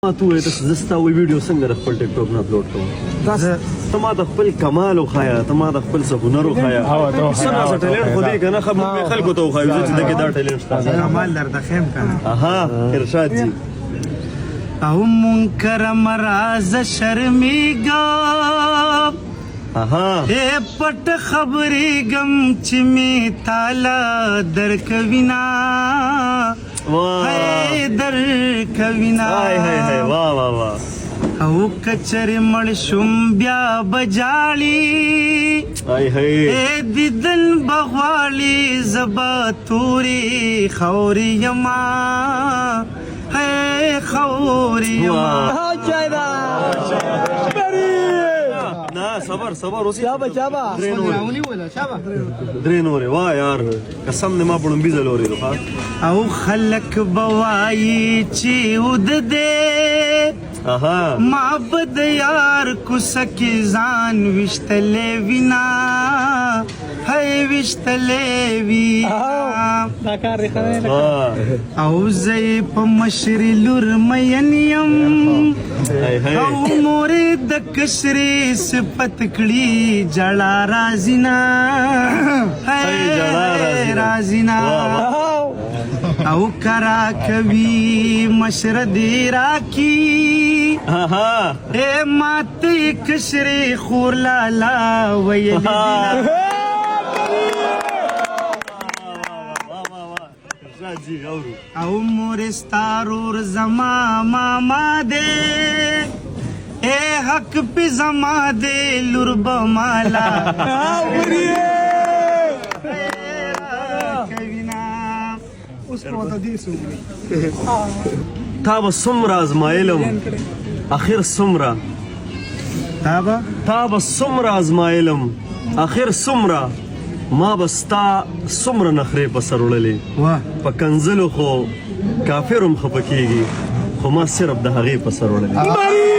ما تو ته زستا وی ویډیو څنګه د خپل ټیک ټاک نه اپلوډ کوم ته ما د خپل کمال وخایا ته ما د خپل څه هنر وخایا څنګه څه ټیلنټ خو دې کنه خبر به خلکو ته وخایو چې دغه دا ټیلنټ شته کمال درته خیم کنه اها ارشاد جی او منکر مراز شرمیگا اها اے پټ خبرې غم چې می تعالی درکوینا واه در کوینا هاي هاي هاي واه واه واه او کچر مړ شوم بیا بجالی هاي هاي اے دیدن بغوالی زبا توری خوري یما ہے خوري یما نه صبر صبر اوس درې نورې واه یار قسم نه ما پړم بيزل اوري ښا او خلق بوایي چې ود دې اها ما بد یار کو سکی ځان وشتلې وینا ہے وشتلې وینا او زې په مشر لور مینیم هاي هاي او مورې د کشري صفت کړي جړا رازینا ہے رازینا او کرا کوي مشر دی راکی اها اے ماته کشري خور لالا ویل او مور ستارور زما ماما دے اے حق پی زما دے لور بمالا تا به څومره ازمایلم اخر څومره تا به څومره ازمایلم اخر څومره ما به ستا څومره نخرې په سر وړلې په کنځلو خو کافر هم خفه کېږي خو ما صرف د هغې په سر وړلې